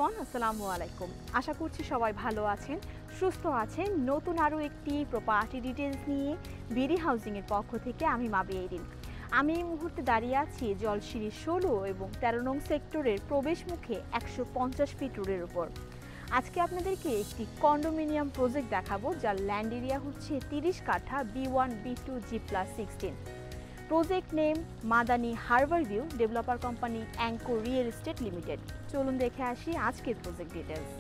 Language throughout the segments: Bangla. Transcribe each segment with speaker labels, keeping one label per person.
Speaker 1: এভরিওয়ান, আসসালামু আলাইকুম। আশা করছি সবাই ভালো আছেন, সুস্থ আছেন। নতুন আরও একটি প্রপার্টি ডিটেলস নিয়ে বিডি হাউজিংয়ের পক্ষ থেকে আমি মাবি এরিন। আমি এই মুহূর্তে দাঁড়িয়ে আছি জলশিরি 16 এবং 13 নং সেক্টরের প্রবেশ মুখে 150 ফিট রোডের উপর। আজকে আপনাদেরকে একটি কন্ডোমিনিয়াম প্রজেক্ট দেখাবো যার ল্যান্ড এরিয়া হচ্ছে 30 কাঠা, B1 B2 G+16। Project name Madani Harbour view, developer company anchor real estate limited. চলুন দেখে আসি আজকের প্রজেক্ট ডিটেলস।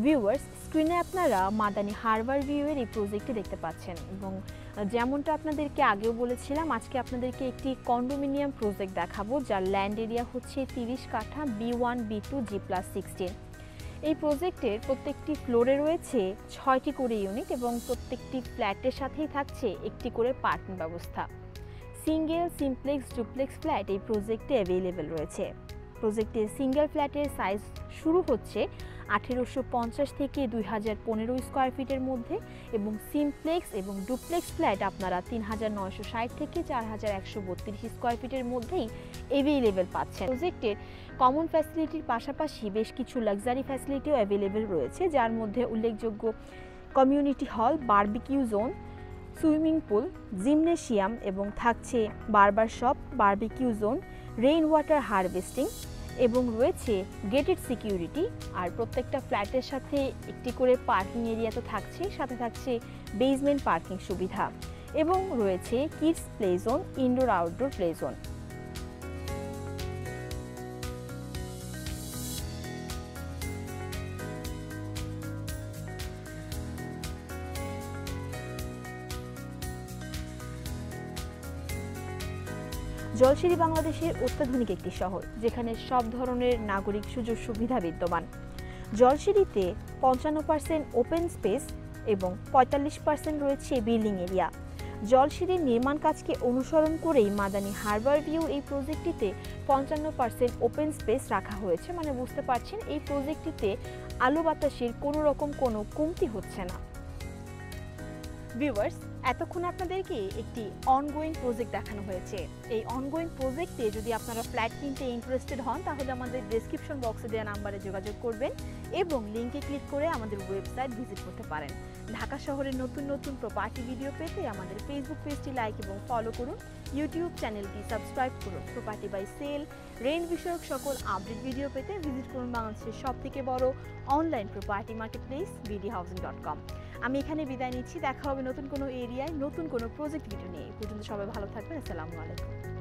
Speaker 1: ভিউয়ার্স, স্ক্রিনে আপনারা মাদানী হারবার ভিউয়ের এই প্রজেক্টটি দেখতে পাচ্ছেন এবং যেমনটা আপনাদেরকে আগেও বলেছিলাম, আজকে আপনাদেরকে একটি কন্ডোমিনিয়াম প্রজেক্ট দেখাবো যার ল্যান্ড এরিয়া হচ্ছে 30 কাঠা, B1 B2 G+16। এই প্রজেক্টের প্রত্যেকটি ফ্লোরে রয়েছে 6টি করে ইউনিট এবং প্রত্যেকটি ফ্ল্যাটের সাথেই থাকছে একটি করে পার্কিং ব্যবস্থা। সিঙ্গেল, সিমপ্লেক্স, ডুপ্লেক্স ফ্ল্যাট এই প্রজেক্টে অ্যাভেলেবেল রয়েছে। প্রজেক্টের সিঙ্গেল ফ্ল্যাটের সাইজ শুরু হচ্ছে 1850 থেকে 2015 স্কোয়ার ফিটের মধ্যে এবং সিমপ্লেক্স এবং ডুপ্লেক্স ফ্ল্যাট আপনারা 3960 থেকে 4132 স্কোয়ার ফিটের মধ্যেই অ্যাভেলেবেল পাচ্ছেন। প্রজেক্টের কমন ফ্যাসিলিটির পাশাপাশি বেশ কিছু লাক্সারি ফ্যাসিলিটিও অ্যাভেলেবেল রয়েছে, যার মধ্যে উল্লেখযোগ্য community hall, barbecue zone, swimming pool, gymnasium এবং থাকছে বারবার shop, barbecue zone, rain water harvesting এবং রয়েছে গেটেড সিকিউরিটি। আর প্রত্যেকটা ফ্ল্যাটের সাথে একটি করে পার্কিং এরিয়া তো থাকছে, সাথে থাকছে বেসমেন্ট পার্কিং সুবিধা এবং রয়েছে kids play zone, indoor outdoor play zone. Jolshiri বাংলাদেশের অত্যাধুনিক একটি শহর, যেখানে সব ধরনের নাগরিক সুযোগ সুবিধা বিদ্যমান। জলশিরিতে 55% ওপেন স্পেস এবং 45% রয়েছে বিল্ডিং এরিয়া। জলশিরির নির্মাণ কাজকে অনুসরণ করেই মাদানী হারবার ভিউ এই প্রজেক্টটিতে 55% ওপেন স্পেস রাখা হয়েছে। মানে বুঝতে পারছেন, এই প্রজেক্টটিতে আলো বাতাসের কোনো রকম কোনো কমতি হচ্ছে না। ভিউয়ার্স, এতক্ষণ আপনাদেরকে একটি অনগোয়িং প্রজেক্ট দেখানো হয়েছে। এই অনগোয়িং প্রজেক্টে যদি আপনারা ফ্ল্যাট কিনতে ইন্টারেস্টেড হন, তাহলে আমাদের ডেসক্রিপশন বক্সে দেওয়া নাম্বারে যোগাযোগ করবেন এবং লিঙ্কে ক্লিক করে আমাদের ওয়েবসাইট ভিজিট করতে পারেন। ঢাকা শহরের নতুন নতুন প্রপার্টি ভিডিও পেতে আমাদের ফেসবুক পেজটি লাইক এবং ফলো করুন, ইউটিউব চ্যানেলটি সাবস্ক্রাইব করুন। প্রপার্টি বাই সেল, রেন্ট বিষয়ক সকল আপডেট ভিডিও পেতে ভিজিট করুন বাংলাদেশের সবথেকে বড় অনলাইন প্রপার্টি মার্কেটপ্লেস bidihousing.com। আমি এখানে বিদায় নিচ্ছি। দেখা হবে নতুন কোনো এরিয়ায় নতুন কোনো প্রজেক্ট ভিডিও নিয়ে। এই পর্যন্ত সবাই ভালো থাকবেন। আসসালামু আলাইকুম।